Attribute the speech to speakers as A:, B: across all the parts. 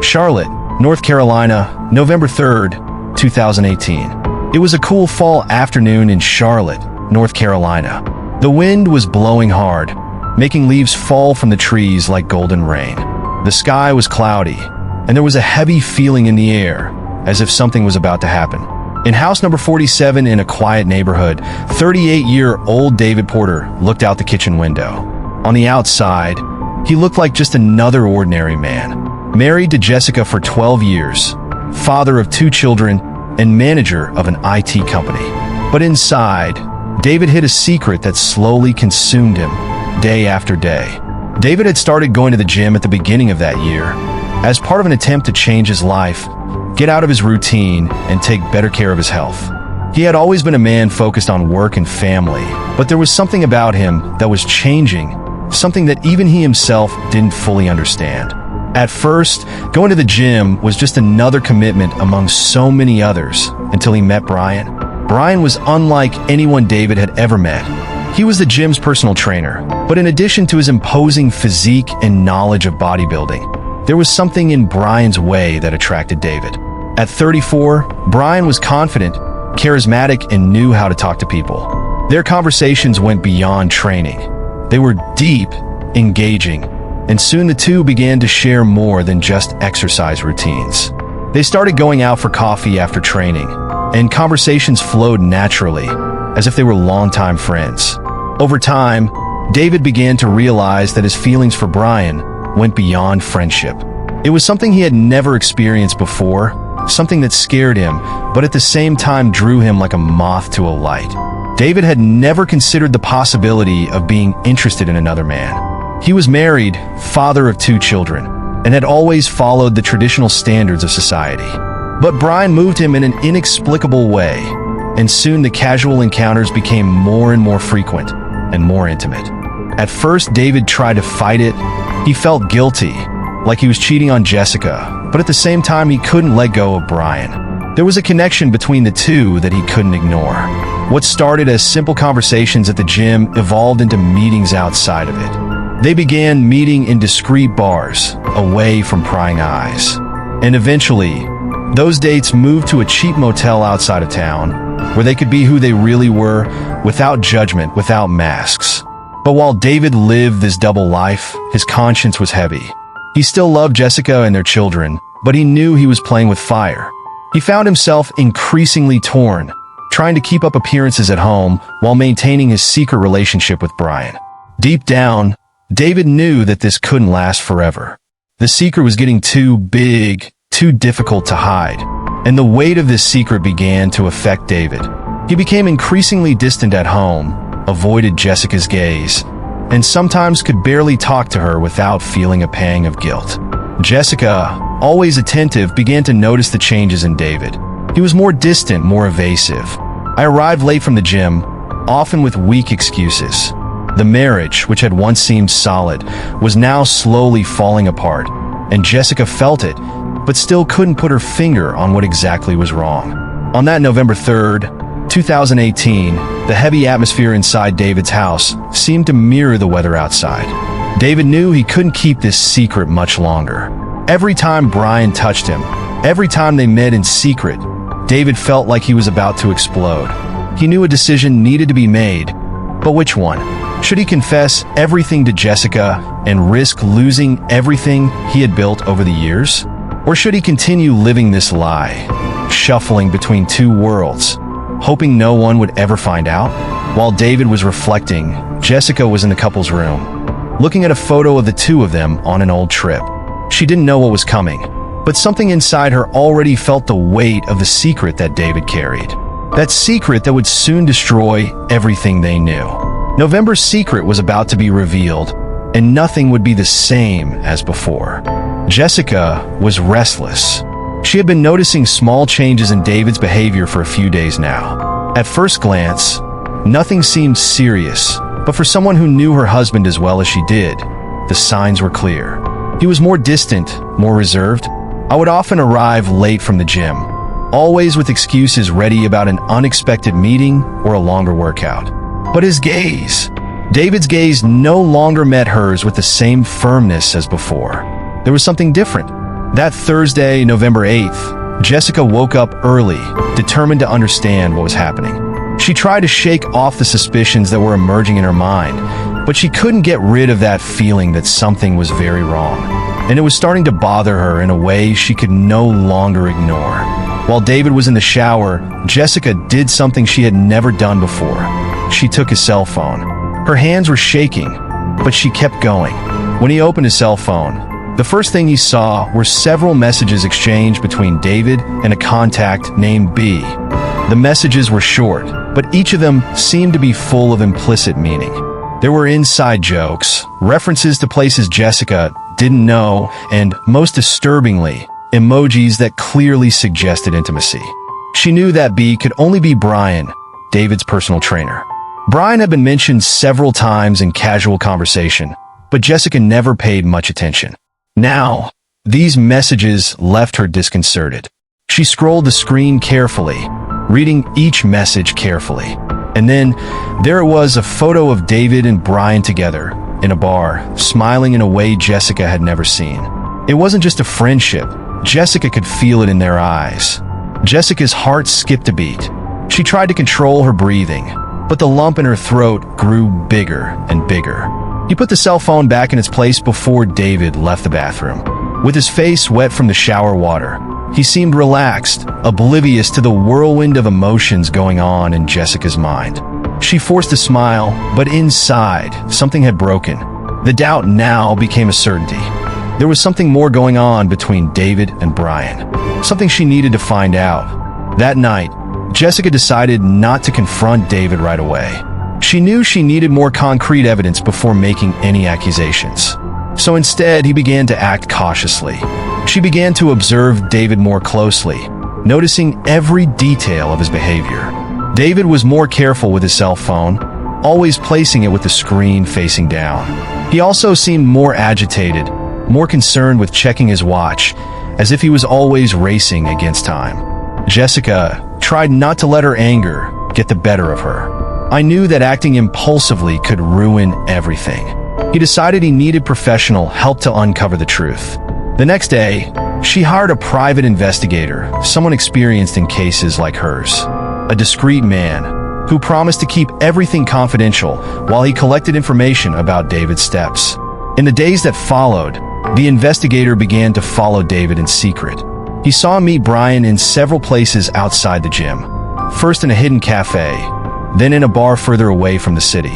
A: Charlotte, North Carolina, November 3rd, 2018. It was a cool fall afternoon in Charlotte, North Carolina. The wind was blowing hard, making leaves fall from the trees like golden rain. The sky was cloudy, and there was a heavy feeling in the air, as if something was about to happen. In house number 47 in a quiet neighborhood, 38-year-old David Porter looked out the kitchen window. On the outside, he looked like just another ordinary man. Married to Jessica for 12 years, father of 2 children, and manager of an IT company. But inside, David hid a secret that slowly consumed him, day after day. David had started going to the gym at the beginning of that year, as part of an attempt to change his life, get out of his routine, and take better care of his health. He had always been a man focused on work and family, but there was something about him that was changing, something that even he himself didn't fully understand. At first, going to the gym was just another commitment among so many others until he met Brian. Brian was unlike anyone David had ever met. He was the gym's personal trainer, but in addition to his imposing physique and knowledge of bodybuilding, there was something in Brian's way that attracted David. At 34, Brian was confident, charismatic, and knew how to talk to people. Their conversations went beyond training. They were deep, engaging, and soon the two began to share more than just exercise routines. They started going out for coffee after training, and conversations flowed naturally, as if they were longtime friends. Over time, David began to realize that his feelings for Brian went beyond friendship. It was something he had never experienced before, something that scared him, but at the same time drew him like a moth to a light. David had never considered the possibility of being interested in another man. He was married, father of 2 children, and had always followed the traditional standards of society. But Brian moved him in an inexplicable way, and soon the casual encounters became more and more frequent and more intimate. At first, David tried to fight it. He felt guilty, like he was cheating on Jessica, but at the same time, he couldn't let go of Brian. There was a connection between the two that he couldn't ignore. What started as simple conversations at the gym evolved into meetings outside of it. They began meeting in discreet bars, away from prying eyes. And eventually, those dates moved to a cheap motel outside of town, where they could be who they really were, without judgment, without masks. But while David lived this double life, his conscience was heavy. He still loved Jessica and their children, but he knew he was playing with fire. He found himself increasingly torn, trying to keep up appearances at home while maintaining his secret relationship with Brian. Deep down, David knew that this couldn't last forever. The secret was getting too big, too difficult to hide, and the weight of this secret began to affect David. He became increasingly distant at home, avoided Jessica's gaze, and sometimes could barely talk to her without feeling a pang of guilt. Jessica, always attentive, began to notice the changes in David. He was more distant, more evasive. I arrived late from the gym, often with weak excuses. The marriage, which had once seemed solid, was now slowly falling apart, and Jessica felt it, but still couldn't put her finger on what exactly was wrong. On that November 3rd, 2018, the heavy atmosphere inside David's house seemed to mirror the weather outside. David knew he couldn't keep this secret much longer. Every time Brian touched him, every time they met in secret, David felt like he was about to explode. He knew a decision needed to be made, but which one? Should he confess everything to Jessica and risk losing everything he had built over the years? Or should he continue living this lie, shuffling between 2 worlds, hoping no one would ever find out? While David was reflecting, Jessica was in the couple's room, looking at a photo of the 2 of them on an old trip. She didn't know what was coming, but something inside her already felt the weight of the secret that David carried. That secret that would soon destroy everything they knew. November's secret was about to be revealed, and nothing would be the same as before. Jessica was restless. She had been noticing small changes in David's behavior for a few days now. At first glance, nothing seemed serious, but for someone who knew her husband as well as she did, the signs were clear. He was more distant, more reserved. I would often arrive late from the gym, always with excuses ready about an unexpected meeting or a longer workout. But his gaze, David's gaze, no longer met hers with the same firmness as before. There was something different. That Thursday, November 8th, Jessica woke up early, determined to understand what was happening. She tried to shake off the suspicions that were emerging in her mind, but she couldn't get rid of that feeling that something was very wrong. And it was starting to bother her in a way she could no longer ignore. While David was in the shower, Jessica did something she had never done before. She took his cell phone. Her hands were shaking, but she kept going. When he opened his cell phone, the first thing he saw were several messages exchanged between David and a contact named B. The messages were short, but each of them seemed to be full of implicit meaning. There were inside jokes, references to places Jessica didn't know, and, most disturbingly, emojis that clearly suggested intimacy. She knew that B could only be Brian, David's personal trainer. Brian had been mentioned several times in casual conversation, but Jessica never paid much attention. Now, these messages left her disconcerted. She scrolled the screen carefully, reading each message carefully. And then, there it was, a photo of David and Brian together, in a bar, smiling in a way Jessica had never seen. It wasn't just a friendship. Jessica could feel it in their eyes. Jessica's heart skipped a beat. She tried to control her breathing, but the lump in her throat grew bigger and bigger. He put the cell phone back in its place before David left the bathroom. With his face wet from the shower water, he seemed relaxed, oblivious to the whirlwind of emotions going on in Jessica's mind. She forced a smile, but inside, something had broken. The doubt now became a certainty. There was something more going on between David and Brian. Something she needed to find out. That night, Jessica decided not to confront David right away. She knew she needed more concrete evidence before making any accusations. So instead, he began to act cautiously. She began to observe David more closely, noticing every detail of his behavior. David was more careful with his cell phone, always placing it with the screen facing down. He also seemed more agitated, more concerned with checking his watch, as if he was always racing against time. Jessica tried not to let her anger get the better of her. I knew that acting impulsively could ruin everything. He decided he needed professional help to uncover the truth. The next day, she hired a private investigator, someone experienced in cases like hers. A discreet man who promised to keep everything confidential while he collected information about David's steps. In the days that followed, the investigator began to follow David in secret. He saw him meet Brian in several places outside the gym, first in a hidden cafe, then in a bar further away from the city.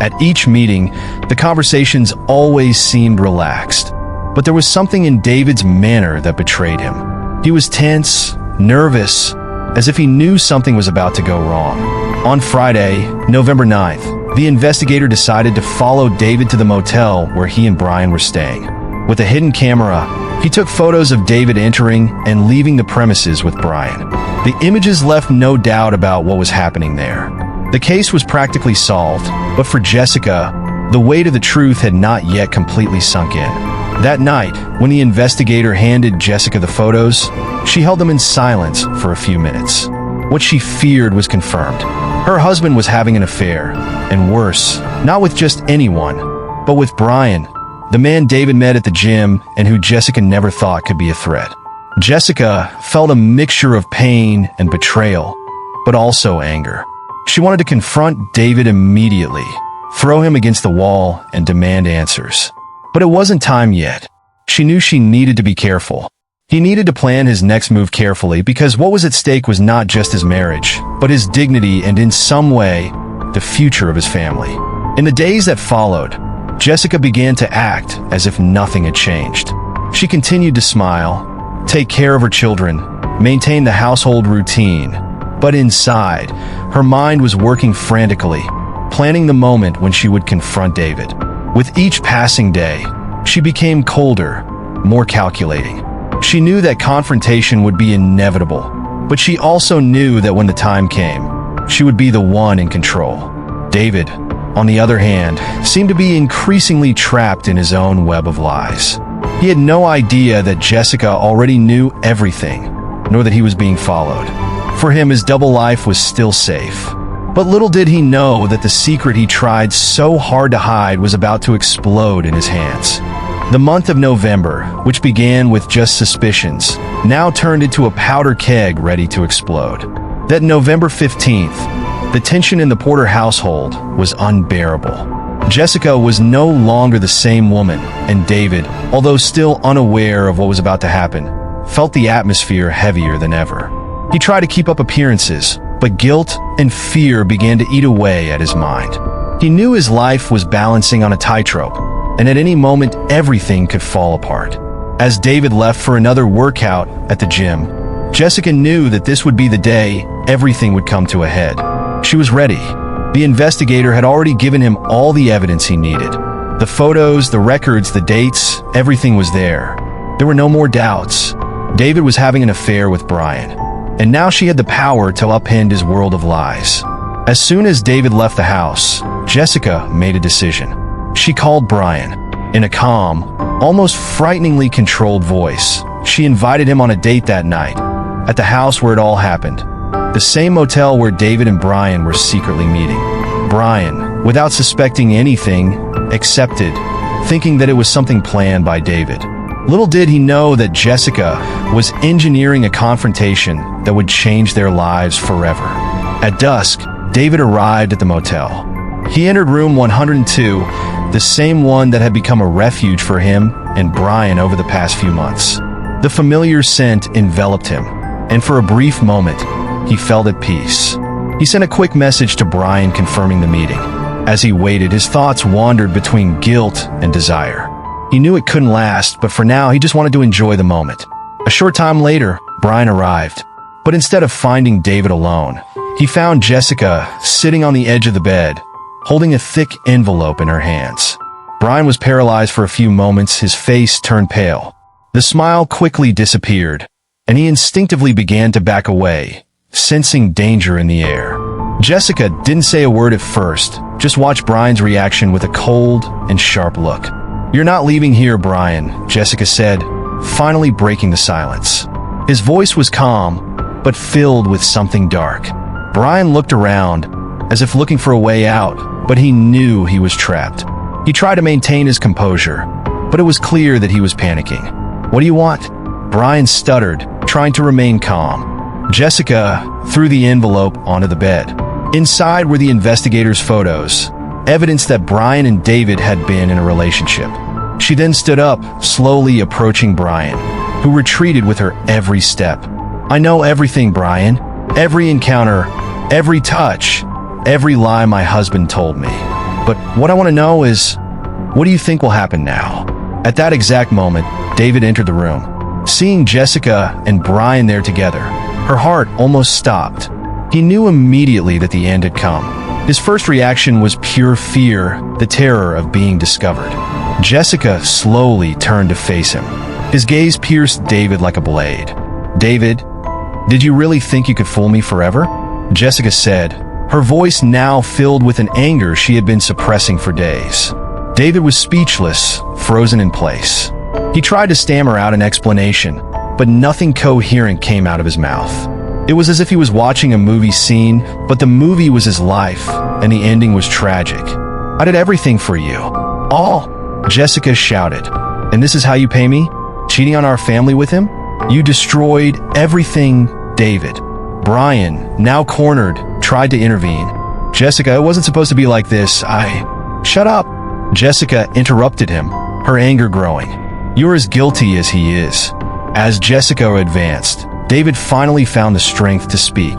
A: At each meeting, the conversations always seemed relaxed, but there was something in David's manner that betrayed him. He was tense, nervous, as if he knew something was about to go wrong. On Friday, November 9th, the investigator decided to follow David to the motel where he and Brian were staying. With a hidden camera, he took photos of David entering and leaving the premises with Brian. The images left no doubt about what was happening there. The case was practically solved, but for Jessica, the weight of the truth had not yet completely sunk in. That night, when the investigator handed Jessica the photos, she held them in silence for a few minutes. What she feared was confirmed. Her husband was having an affair, and worse, not with just anyone, but with Brian, the man David met at the gym and who Jessica never thought could be a threat. Jessica felt a mixture of pain and betrayal, but also anger. She wanted to confront David immediately, throw him against the wall, and demand answers. But it wasn't time yet. She knew she needed to be careful. He needed to plan his next move carefully because what was at stake was not just his marriage, but his dignity and, in some way, the future of his family. In the days that followed, Jessica began to act as if nothing had changed. She continued to smile, take care of her children, maintain the household routine, but inside, her mind was working frantically, planning the moment when she would confront David. With each passing day, she became colder, more calculating. She knew that confrontation would be inevitable, but she also knew that when the time came, she would be the one in control. David, on the other hand, seemed to be increasingly trapped in his own web of lies. He had no idea that Jessica already knew everything, nor that he was being followed. For him, his double life was still safe. But little did he know that the secret he tried so hard to hide was about to explode in his hands. The month of November, which began with just suspicions, now turned into a powder keg ready to explode. That November 15th, the tension in the Porter household was unbearable. Jessica was no longer the same woman, and David, although still unaware of what was about to happen, felt the atmosphere heavier than ever. He tried to keep up appearances, but guilt and fear began to eat away at his mind. He knew his life was balancing on a tightrope, and at any moment everything could fall apart. As David left for another workout at the gym, Jessica knew that this would be the day everything would come to a head. She was ready. The investigator had already given him all the evidence he needed. The photos, the records, the dates, everything was there. There were no more doubts. David was having an affair with Brian, and now she had the power to upend his world of lies. As soon as David left the house, Jessica made a decision. She called Brian. In a calm, almost frighteningly controlled voice, she invited him on a date that night, at the house where it all happened. The same motel where David and Brian were secretly meeting. Brian, without suspecting anything, accepted, thinking that it was something planned by David. Little did he know that Jessica was engineering a confrontation that would change their lives forever. At dusk, David arrived at the motel. He entered room 102, the same one that had become a refuge for him and Brian over the past few months. The familiar scent enveloped him, and for a brief moment, he felt at peace. He sent a quick message to Brian confirming the meeting. As he waited, his thoughts wandered between guilt and desire. He knew it couldn't last, but for now, he just wanted to enjoy the moment. A short time later, Brian arrived. But instead of finding David alone, he found Jessica sitting on the edge of the bed, holding a thick envelope in her hands. Brian was paralyzed for a few moments, his face turned pale. The smile quickly disappeared, and he instinctively began to back away, sensing danger in the air. Jessica didn't say a word at first, just watched Brian's reaction with a cold and sharp look. "You're not leaving here, Brian," Jessica said, finally breaking the silence. His voice was calm, but filled with something dark. Brian looked around, as if looking for a way out, but he knew he was trapped. He tried to maintain his composure, but it was clear that he was panicking. "What do you want?" Brian stuttered, trying to remain calm. Jessica threw the envelope onto the bed. Inside were the investigators' photos, evidence that Brian and David had been in a relationship. She then stood up, slowly approaching Brian, who retreated with her every step. "I know everything, Brian. Every encounter, every touch, every lie my husband told me. But what I want to know is, what do you think will happen now?" At that exact moment, David entered the room. Seeing Jessica and Brian there together, her heart almost stopped. He knew immediately that the end had come. His first reaction was pure fear, the terror of being discovered. Jessica slowly turned to face him. His gaze pierced David like a blade. "David, did you really think you could fool me forever?" Jessica said, her voice now filled with an anger she had been suppressing for days. David was speechless, frozen in place. He tried to stammer out an explanation, but nothing coherent came out of his mouth. It was as if he was watching a movie scene, but the movie was his life, and the ending was tragic. "I did everything for you. All," Jessica shouted. "And this is how you pay me? Cheating on our family with him? You destroyed everything, David." Brian, now cornered, tried to intervene. "Jessica, it wasn't supposed to be like this. Shut up." Jessica interrupted him, her anger growing. "You're as guilty as he is." As Jessica advanced, David finally found the strength to speak.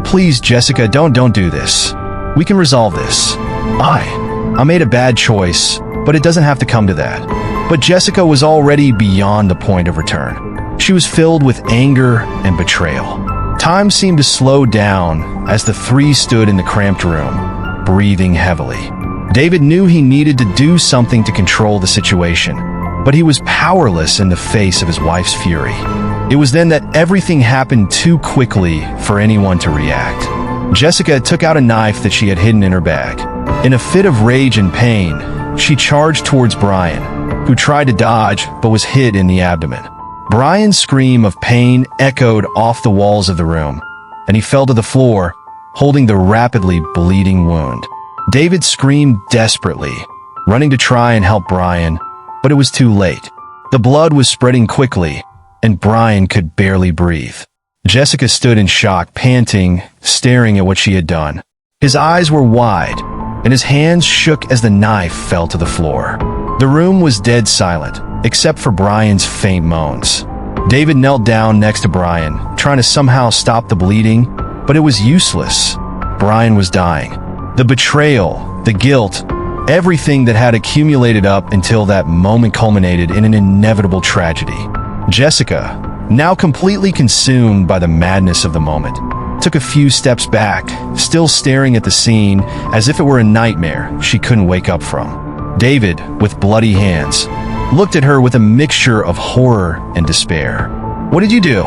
A: "Please, Jessica, don't do this. We can resolve this. I made a bad choice, but it doesn't have to come to that." But Jessica was already beyond the point of return. She was filled with anger and betrayal. Time seemed to slow down as the three stood in the cramped room, breathing heavily. David knew he needed to do something to control the situation, but he was powerless in the face of his wife's fury. It was then that everything happened too quickly for anyone to react. Jessica took out a knife that she had hidden in her bag. In a fit of rage and pain, she charged towards Brian, who tried to dodge but was hit in the abdomen. Brian's scream of pain echoed off the walls of the room, and he fell to the floor, holding the rapidly bleeding wound. David screamed desperately, running to try and help Brian, but it was too late. The blood was spreading quickly, and Brian could barely breathe. Jessica stood in shock, panting, staring at what she had done. His eyes were wide, and his hands shook as the knife fell to the floor. The room was dead silent, except for Brian's faint moans. David knelt down next to Brian, trying to somehow stop the bleeding, but it was useless. Brian was dying. The betrayal, the guilt, everything that had accumulated up until that moment culminated in an inevitable tragedy. Jessica, now completely consumed by the madness of the moment, took a few steps back, still staring at the scene as if it were a nightmare she couldn't wake up from. David, with bloody hands, looked at her with a mixture of horror and despair. "What did you do?"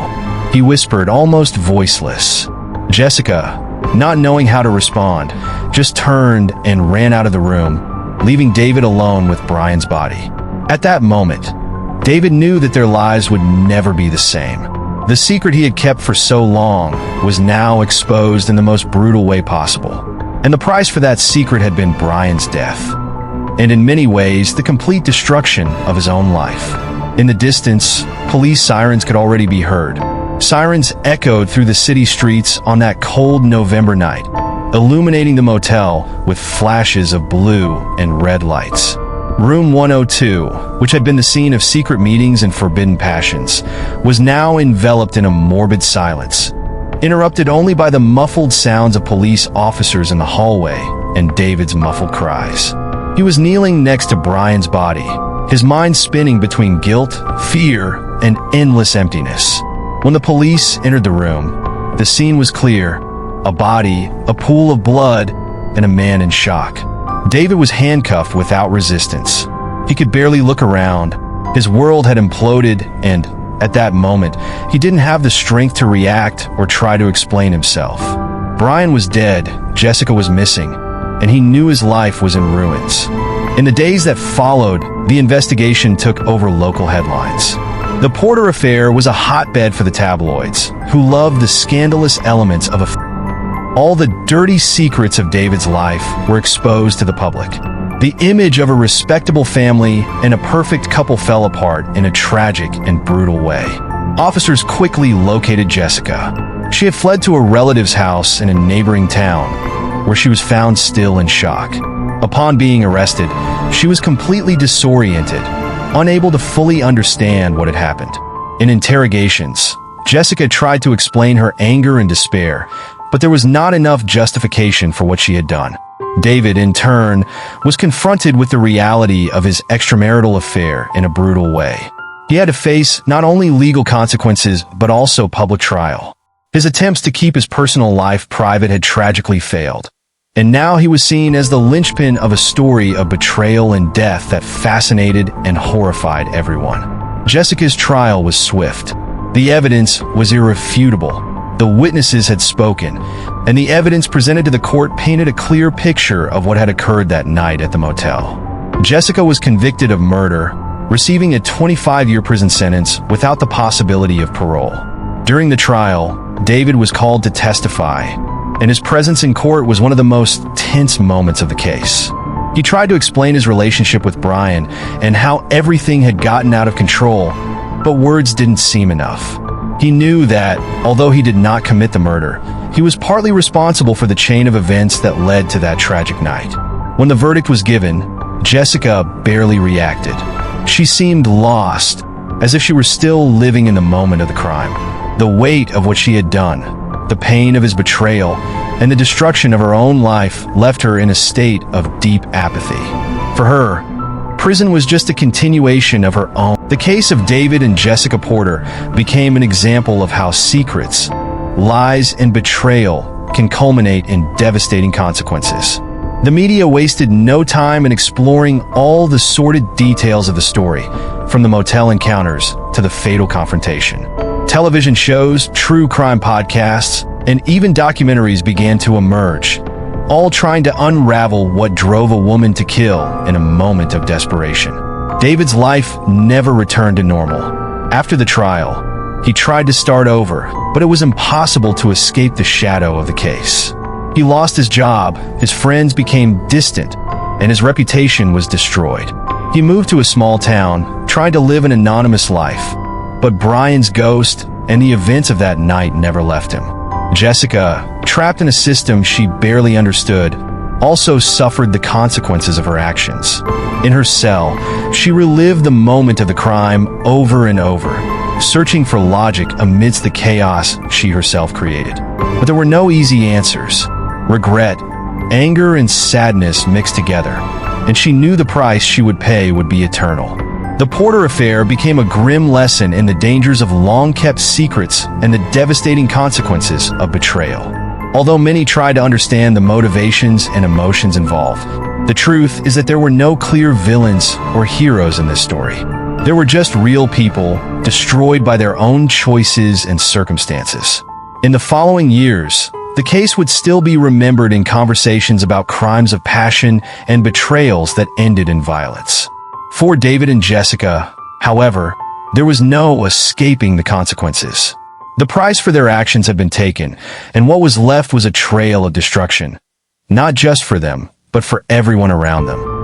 A: he whispered, almost voiceless. Jessica, not knowing how to respond, just turned and ran out of the room, leaving David alone with Brian's body. At that moment, David knew that their lives would never be the same. The secret he had kept for so long was now exposed in the most brutal way possible. And the price for that secret had been Brian's death. And in many ways, the complete destruction of his own life. In the distance, police sirens could already be heard. Sirens echoed through the city streets on that cold November night, illuminating the motel with flashes of blue and red lights. Room 102, which had been the scene of secret meetings and forbidden passions, was now enveloped in a morbid silence, interrupted only by the muffled sounds of police officers in the hallway and David's muffled cries. He was kneeling next to Brian's body, his mind spinning between guilt, fear, and endless emptiness. When the police entered the room, the scene was clear: a body, a pool of blood, and a man in shock. David was handcuffed without resistance. He could barely look around. His world had imploded, and at that moment, he didn't have the strength to react or try to explain himself. Brian was dead, Jessica was missing, and he knew his life was in ruins. In the days that followed, the investigation took over local headlines. The Porter affair was a hotbed for the tabloids, who loved the scandalous elements of all the dirty secrets of David's life were exposed to the public. The image of a respectable family and a perfect couple fell apart in a tragic and brutal way. Officers quickly located Jessica. She had fled to a relative's house in a neighboring town, where she was found still in shock. Upon being arrested, she was completely disoriented, unable to fully understand what had happened. In interrogations, Jessica tried to explain her anger and despair, but there was not enough justification for what she had done. David, in turn, was confronted with the reality of his extramarital affair in a brutal way. He had to face not only legal consequences, but also public trial. His attempts to keep his personal life private had tragically failed. And now he was seen as the linchpin of a story of betrayal and death that fascinated and horrified everyone. Jessica's trial was swift. The evidence was irrefutable. The witnesses had spoken, and the evidence presented to the court painted a clear picture of what had occurred that night at the motel. Jessica was convicted of murder, receiving a 25-year prison sentence without the possibility of parole. During the trial, David was called to testify, and his presence in court was one of the most tense moments of the case. He tried to explain his relationship with Brian and how everything had gotten out of control, but words didn't seem enough. He knew that, although he did not commit the murder, he was partly responsible for the chain of events that led to that tragic night. When the verdict was given, Jessica barely reacted. She seemed lost, as if she were still living in the moment of the crime. The weight of what she had done, the pain of his betrayal, and the destruction of her own life left her in a state of deep apathy. For her, prison was just a continuation of her own. The case of David and Jessica Porter became an example of how secrets, lies, and betrayal can culminate in devastating consequences. The media wasted no time in exploring all the sordid details of the story, from the motel encounters to the fatal confrontation. Television shows, true crime podcasts, and even documentaries began to emerge, all trying to unravel what drove a woman to kill in a moment of desperation. David's life never returned to normal. After the trial, he tried to start over, but it was impossible to escape the shadow of the case. He lost his job, his friends became distant, and his reputation was destroyed. He moved to a small town, tried to live an anonymous life. But Brian's ghost and the events of that night never left him. Jessica, trapped in a system she barely understood, also suffered the consequences of her actions. In her cell, she relived the moment of the crime over and over, searching for logic amidst the chaos she herself created. But there were no easy answers. Regret, anger, and sadness mixed together, and she knew the price she would pay would be eternal. The Porter affair became a grim lesson in the dangers of long-kept secrets and the devastating consequences of betrayal. Although many tried to understand the motivations and emotions involved, the truth is that there were no clear villains or heroes in this story. There were just real people, destroyed by their own choices and circumstances. In the following years, the case would still be remembered in conversations about crimes of passion and betrayals that ended in violence. For David and Jessica, however, there was no escaping the consequences. The price for their actions had been taken, and what was left was a trail of destruction, not just for them, but for everyone around them.